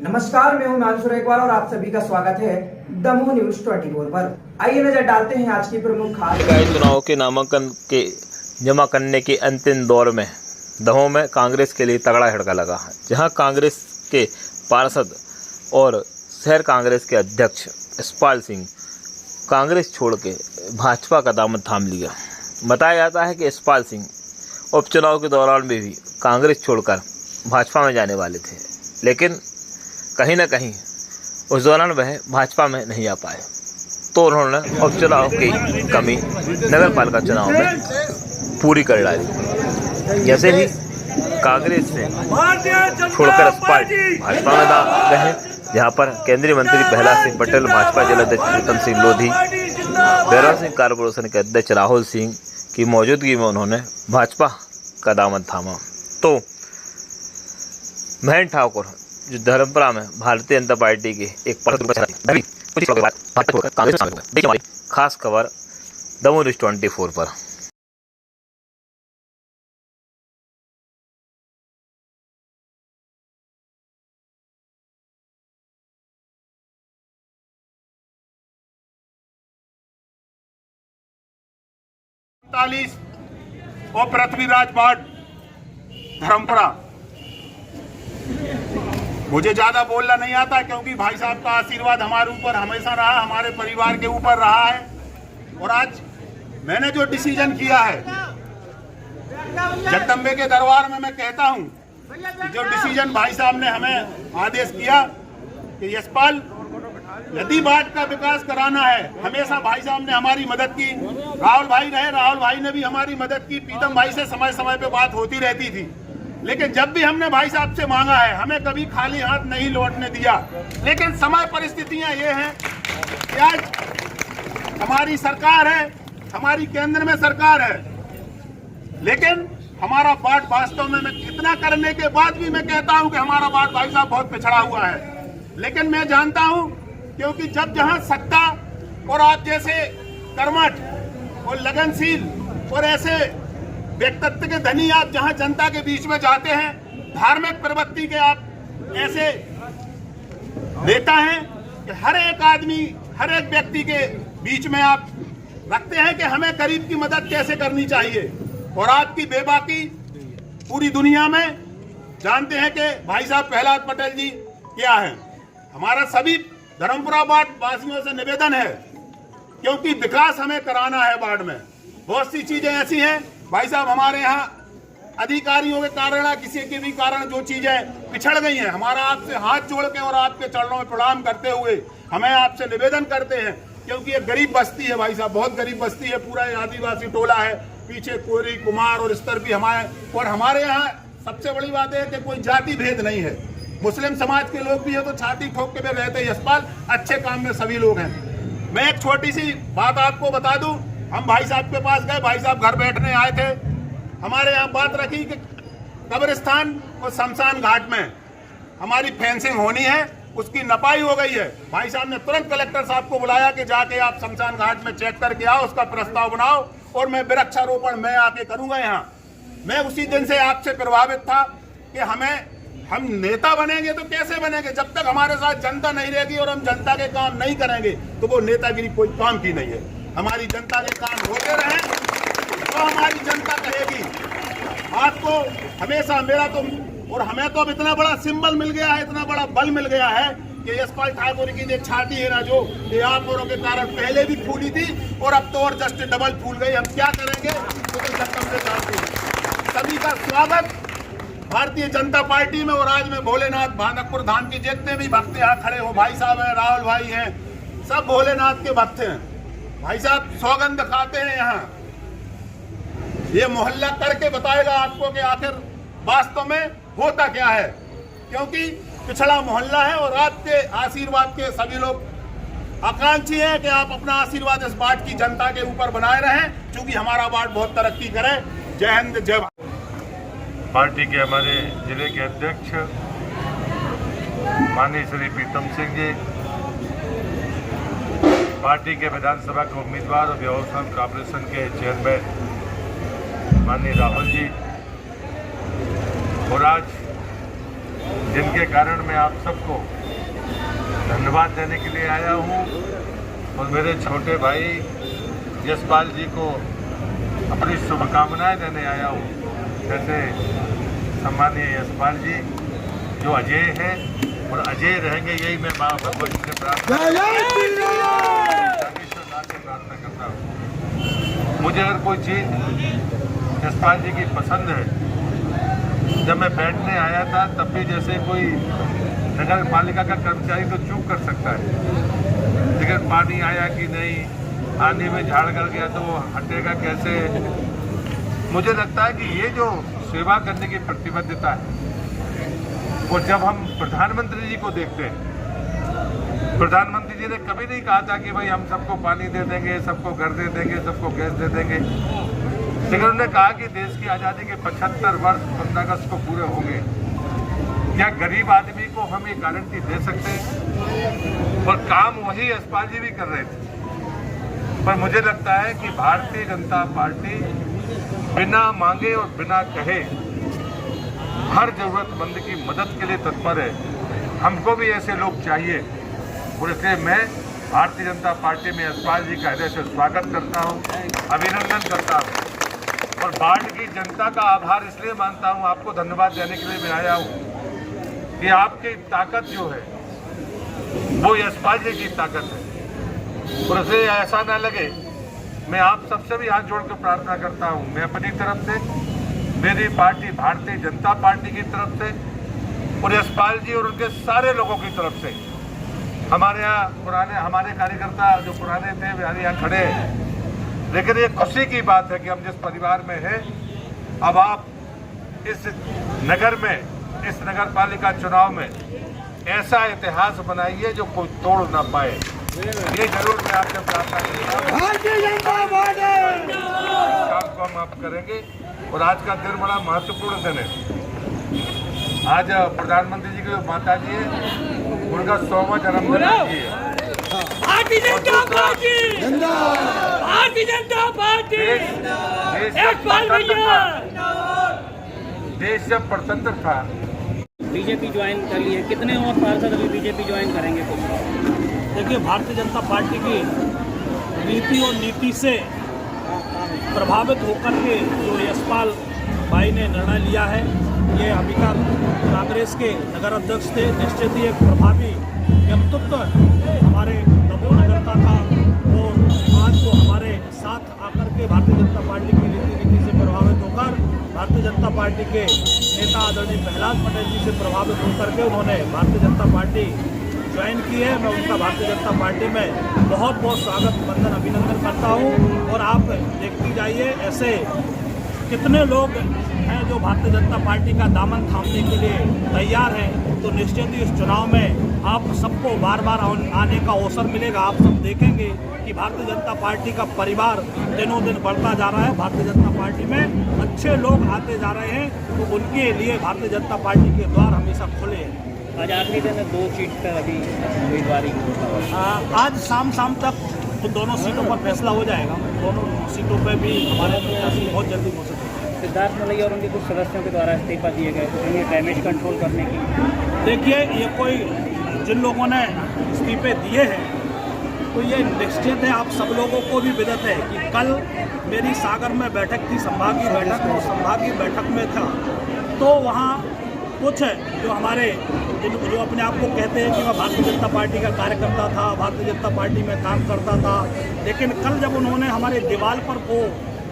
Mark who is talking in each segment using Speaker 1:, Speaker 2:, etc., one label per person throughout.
Speaker 1: नमस्कार, मैं हूं मानसूर एक बार और आप सभी का स्वागत है दमोह न्यूज 24 पर। आइए नजर डालते हैं आज की प्रमुख खास।
Speaker 2: चुनाव के नामांकन के जमा करने के अंतिम दौर में दमोह में कांग्रेस के लिए तगड़ा झटका लगा, जहां कांग्रेस के पार्षद और शहर कांग्रेस के अध्यक्ष यशपाल सिंह कांग्रेस छोड़ के भाजपा का दामन थाम लिया। बताया जाता है कि यशपाल सिंह उपचुनाव के दौरान में भी कांग्रेस छोड़कर भाजपा में जाने वाले थे, लेकिन कहीं न कहीं उस दौरान वह भाजपा में नहीं आ पाए, तो उन्होंने उपचुनाव की कमी नगर पालिका चुनाव में पूरी कर डाली। जैसे ही कांग्रेस से छोड़कर यशपाल भाजपा में गए, जहां पर केंद्रीय मंत्री प्रहलाद सिंह पटेल, भाजपा जिलाध्यक्ष प्रीतम सिंह लोधी, भैरव सिंह कारपोरेशन के अध्यक्ष राहुल सिंह की मौजूदगी में उन्होंने भाजपा का दामन थामा। तो महेंद्र ठाकुर जो धर्मपुरा में भारतीय जनता पार्टी के एक कांग्रेस खास खबर दमोह न्यूज 24 पर।
Speaker 3: और पृथ्वीराज वार्ड धर्मपुरा। मुझे ज्यादा बोलना नहीं आता क्योंकि भाई साहब का आशीर्वाद हमारे ऊपर हमेशा रहा, हमारे परिवार के ऊपर रहा है। और आज मैंने जो डिसीजन किया है, जगदम्बे के दरबार में मैं कहता हूं कि जो डिसीजन भाई साहब ने हमें आदेश किया कि यशपाल, यदि वार्ड का विकास कराना है, हमेशा भाई साहब ने हमारी मदद की। राहुल भाई रहे, राहुल भाई ने भी हमारी मदद की। प्रीतम भाई से समय समय पे बात होती रहती थी, लेकिन जब भी हमने भाई साहब से मांगा है, हमें कभी खाली हाथ नहीं लौटने दिया। लेकिन समय परिस्थितियां ये हैं कि आज हमारी सरकार है, हमारी केंद्र में सरकार है, लेकिन हमारा वार्ड वास्तव में मैं इतना करने के बाद भी मैं कहता हूं कि हमारा वार्ड भाई साहब बहुत पिछड़ा हुआ है। लेकिन मैं जानता हूं, क्योंकि जब जहां सत्ता और आप जैसे कर्मठ और लगनशील और ऐसे व्यक्तित्व के धनी आप जहां जनता के बीच में जाते हैं, धार्मिक प्रवृत्ति के आप ऐसे नेता हैं कि हर एक आदमी, हर एक व्यक्ति के बीच में आप रखते हैं कि हमें गरीब की मदद कैसे करनी चाहिए। और आपकी बेबाकी पूरी दुनिया में जानते हैं कि भाई साहब प्रहलाद पटेल जी क्या है। हमारा सभी धर्मपुरा वार्ड वासियों से निवेदन है, क्योंकि विकास हमें कराना है वार्ड में। बहुत सी चीजें ऐसी हैं भाई साहब, हमारे यहाँ अधिकारियों के कारण, किसी के भी कारण जो चीजें पिछड़ गई हैं, हमारा आपसे हाथ जोड़ के और आपके चरणों में प्रणाम करते हुए हमें आपसे निवेदन करते हैं, क्योंकि ये गरीब बस्ती है भाई साहब, बहुत गरीब बस्ती है, पूरा आदिवासी टोला है, पीछे कोरी, कुमार और स्तर भी हमारे। और हमारे यहाँ सबसे बड़ी बात है कि कोई जाति भेद नहीं है, मुस्लिम समाज के लोग भी है तो छाती ठोक के भी रहते हैं। यशपाल अच्छे काम में सभी लोग हैं। मैं एक छोटी सी बात आपको बता दूं, हम भाई साहब के पास गए, भाई साहब घर बैठने आए थे, हमारे यहाँ बात रखी कि कब्रिस्तान और शमशान घाट में हमारी फेंसिंग होनी है, उसकी नपाई हो गई है। भाई साहब ने तुरंत कलेक्टर साहब को बुलाया कि जाके आप शमशान घाट में चेक करके आओ, उसका प्रस्ताव बनाओ और मैं वृक्षारोपण मैं आके करूंगा यहाँ। मैं उसी दिन से आपसे प्रभावित था कि हम नेता बनेंगे तो कैसे बनेंगे, जब तक हमारे साथ जनता नहीं रहेगी और हम जनता के काम नहीं करेंगे तो वो नेतागिरी कोई काम की नहीं है। हमारी जनता के काम होते रहे तो हमारी जनता कहेगी। आपको हमेशा मेरा तो, और हमें तो अब इतना बड़ा सिंबल मिल गया है, इतना बड़ा बल मिल गया है कि यशपाल ठाकुर की जो छाती है ना, जो ये आप औरों के कारण पहले भी फूली थी और अब तो और जस्ट डबल फूल गई। हम क्या करेंगे सभी का स्वागत भारतीय जनता पार्टी में। और आज में भोलेनाथ भानकपुर धाम के जितने भी भक्त यहाँ खड़े हो, भाई साहब हैं, राहुल भाई हैं, सब भोलेनाथ के भक्त हैं। भाई साहब सौगंध खाते हैं यहाँ, ये मोहल्ला करके बताएगा आपको कि आखिर वास्तव में होता क्या है, क्योंकि पिछड़ा मोहल्ला है। और आपके आशीर्वाद के सभी लोग आकांक्षी हैं कि आप अपना आशीर्वाद इस वार्ड की जनता के ऊपर बनाए रहें, क्योंकि हमारा वार्ड बहुत तरक्की करे। जय हिंद, जय भारत।
Speaker 4: पार्टी के हमारे जिले के अध्यक्ष माननीय श्री प्रीतम सिंह जी, पार्टी के विधानसभा के उम्मीदवार और व्यवस्थापन कॉर्पोरेशन के चेयरमैन माननीय राहुल जी, और आज जिनके कारण मैं आप सबको धन्यवाद देने के लिए आया हूँ और मेरे छोटे भाई यशपाल जी को अपनी शुभकामनाएं देने आया हूँ। जैसे सम्मानीय यशपाल जी जो अजय हैं और अजय रहेंगे, यही मैं माँ भगवती से प्रार्थना करता हूँ। मुझे अगर कोई चीज़ यशपाल जी की पसंद है, जब मैं बैठने आया था तब भी जैसे कोई नगर पालिका का कर्मचारी तो चूक कर सकता है, लेकिन पानी आया कि नहीं, आने में झाड़ कर गया तो वो हटेगा कैसे। मुझे लगता है कि ये जो सेवा करने की प्रतिबद्धता है, और जब हम प्रधानमंत्री जी को देखते हैं, प्रधानमंत्री जी ने कभी नहीं कहा था कि भाई हम सबको पानी दे देंगे, सबको घर दे देंगे, सबको गैस दे देंगे, लेकिन उन्होंने कहा कि देश की आज़ादी के 75 वर्ष 15 अगस्त को पूरे होंगे, क्या गरीब आदमी को हम ये गारंटी दे सकते हैं? और काम वही यशपाल जी भी कर रहे थे। पर मुझे लगता है कि भारतीय जनता पार्टी बिना मांगे और बिना कहे हर जरूरतमंद की मदद के लिए तत्पर है। हमको भी ऐसे लोग चाहिए, और इसलिए मैं भारतीय जनता पार्टी में यशपाल जी का हृदय से स्वागत करता हूं, अभिनंदन करता हूं और बाढ़ की जनता का आभार इसलिए मानता हूं, आपको धन्यवाद देने के लिए मैं आया हूं कि आपकी ताकत जो है वो यशपाल जी की ताकत है। और इसे ऐसा ना लगे, मैं आप सबसे भी हाथ जोड़ कर प्रार्थना करता हूं, मैं अपनी तरफ से, मेरी पार्टी भारतीय जनता पार्टी की तरफ से और यशपाल जी और उनके सारे लोगों की तरफ से, हमारे यहाँ पुराने हमारे कार्यकर्ता जो पुराने थे वे यहाँ खड़े हैं, लेकिन ये खुशी की बात है कि हम जिस परिवार में हैं, अब आप इस नगर में, इस नगर पालिका चुनाव में ऐसा इतिहास बनाइए जो कोई तोड़ ना पाए। ये जरूर मैं आपसे प्रार्थना करूँगा, काम को हम आप करेंगे। और आज का दिन बड़ा महत्वपूर्ण दिन है। आज प्रधानमंत्री जी की जो माता जी है, उनका 100वां जन्मदिन है।
Speaker 5: भारतीय जनता पार्टी, भारतीय जनता पार्टी,
Speaker 4: देश जब स्वतंत्र था,
Speaker 6: बीजेपी ज्वाइन कर ली है, कितने और पार्षद अभी बीजेपी ज्वाइन करेंगे?
Speaker 5: देखिए, भारतीय जनता पार्टी की नीति और नीति से प्रभावित होकर के जो यशपाल भाई ने निर्णय लिया है, ये अभी तक कांग्रेस के नगर अध्यक्ष थे, निश्चित ही एक प्रभावी व्यक्तित्व हमारे दमोह नगर का था और आज वो हमारे साथ आकर के भारतीय जनता पार्टी की नीति से प्रभावित होकर भारतीय जनता पार्टी के नेता आदरणीय प्रहलाद पटेल जी से प्रभावित होकर के उन्होंने भारतीय जनता पार्टी ज्वाइन की है। मैं उनका भारतीय जनता पार्टी में बहुत बहुत स्वागत वंदन अभिनंदन करता हूं और आप देखती जाइए ऐसे कितने लोग हैं जो भारतीय जनता पार्टी का दामन थामने के लिए तैयार हैं। तो निश्चित ही इस चुनाव में आप सबको बार बार आने का अवसर मिलेगा। आप सब देखेंगे कि भारतीय जनता पार्टी का परिवार दिनों दिन बढ़ता जा रहा है। भारतीय जनता पार्टी में अच्छे लोग आते जा रहे हैं, तो उनके लिए भारतीय जनता पार्टी के द्वार हमेशा खुले हैं।
Speaker 6: आज आखिरी दिन है, 2 सीट पर अभी उम्मीदवारी।
Speaker 5: आज शाम तक तो दोनों सीटों पर फैसला हो जाएगा। दोनों सीटों पर भी हमारे प्रत्याशी बहुत जल्दी हो सकते हैं।
Speaker 6: सिद्धार्थ मलैया और उनके कुछ सदस्यों के द्वारा इस्तीफा दिए गए, तो इन्हें डैमेज कंट्रोल करने की।
Speaker 5: देखिए, ये कोई जिन लोगों ने इस्तीफे दिए हैं तो ये निश्चित है, आप सब लोगों को भी विदित है कि कल मेरी सागर में बैठक थी, संभागीय बैठक, और संभागीय बैठक में था तो वहाँ कुछ जो हमारे जो अपने आप को कहते हैं कि मैं भारतीय जनता पार्टी का कार्यकर्ता था, भारतीय जनता पार्टी में काम करता था, लेकिन कल जब उन्होंने हमारे दीवार पर वो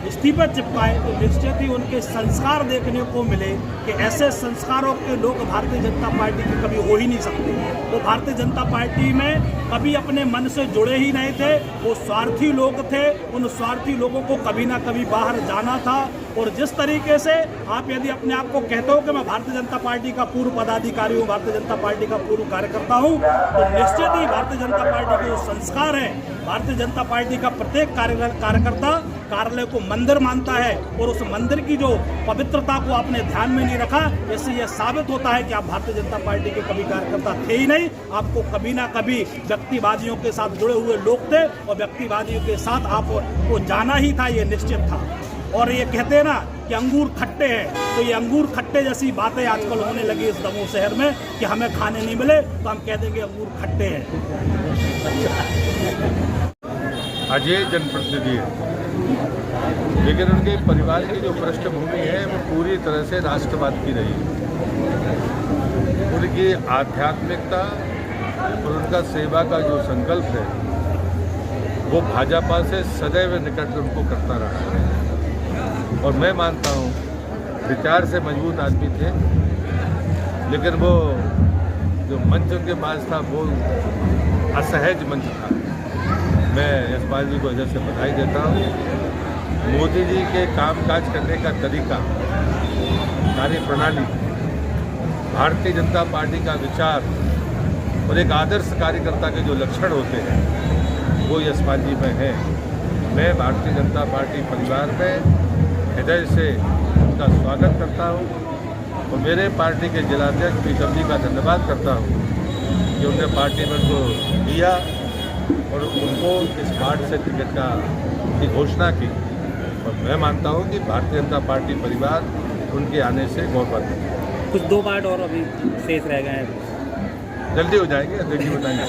Speaker 5: इस्तीफे चिपकाए तो निश्चित ही उनके संस्कार देखने को मिले कि ऐसे संस्कारों के लोग भारतीय जनता पार्टी के कभी हो ही नहीं सकते। वो भारतीय जनता पार्टी में कभी अपने मन से जुड़े ही नहीं थे, वो स्वार्थी लोग थे। उन स्वार्थी लोगों को कभी ना कभी बाहर जाना था। और जिस तरीके से आप यदि अपने आप को कहते हो कि मैं भारतीय जनता पार्टी का पूर्व पदाधिकारी हूँ, भारतीय जनता पार्टी का पूर्व कार्यकर्ता हूँ, तो निश्चित ही भारतीय जनता पार्टी के जो संस्कार हैं, भारतीय जनता पार्टी का प्रत्येक कार्यकर्ता कार्यालय को मंदिर मानता है और उस मंदिर की जो पवित्रता को आपने ध्यान में नहीं रखा, इससे यह साबित होता है कि आप भारतीय जनता पार्टी के कभी कार्यकर्ता थे ही नहीं। आपको कभी ना कभी व्यक्तिवादियों के साथ जुड़े हुए लोग थे और व्यक्तिवादियों के साथ आपको जाना ही था, ये निश्चित था। और ये कहते हैं ना कि अंगूर खट्टे हैं, तो ये अंगूर खट्टे जैसी बातें आजकल होने लगी इस दमोह शहर में कि हमें खाने नहीं मिले तो हम कह देंगे अंगूर खट्टे हैं।
Speaker 4: अजय जनप्रतिनिधि है, लेकिन उनके परिवार की जो पृष्ठभूमि है वो पूरी तरह से राष्ट्रवाद की रही है। उनकी आध्यात्मिकता और उनका सेवा का जो संकल्प है वो भाजपा से सदैव निकट उनको करता रहा है। और मैं मानता हूँ विचार से मजबूत आदमी थे, लेकिन वो जो मंच उनके पास था वो असहज मंच था। मैं यशपाल जी को इधर से बधाई देता हूँ। मोदी जी के कामकाज करने का तरीका, कार्य प्रणाली, भारतीय जनता पार्टी का विचार और एक आदर्श कार्यकर्ता के जो लक्षण होते हैं वो यशपाल जी में है। मैं भारतीय जनता पार्टी परिवार में हृदय से उनका स्वागत करता हूँ और मेरे पार्टी के जिलाध्यक्ष प्रीतम जी का धन्यवाद करता हूँ कि उन्होंने पार्टी में उनको दिया और उनको इस पार्टी से टिकट की घोषणा की। और मैं मानता हूँ कि भारतीय जनता पार्टी परिवार उनके आने से गौरवान्वित है।
Speaker 6: कुछ 2 पार्ट और अभी शेष रह गए हैं,
Speaker 4: जल्दी हो जाएंगे, अध्यक्ष जी बताएंगे।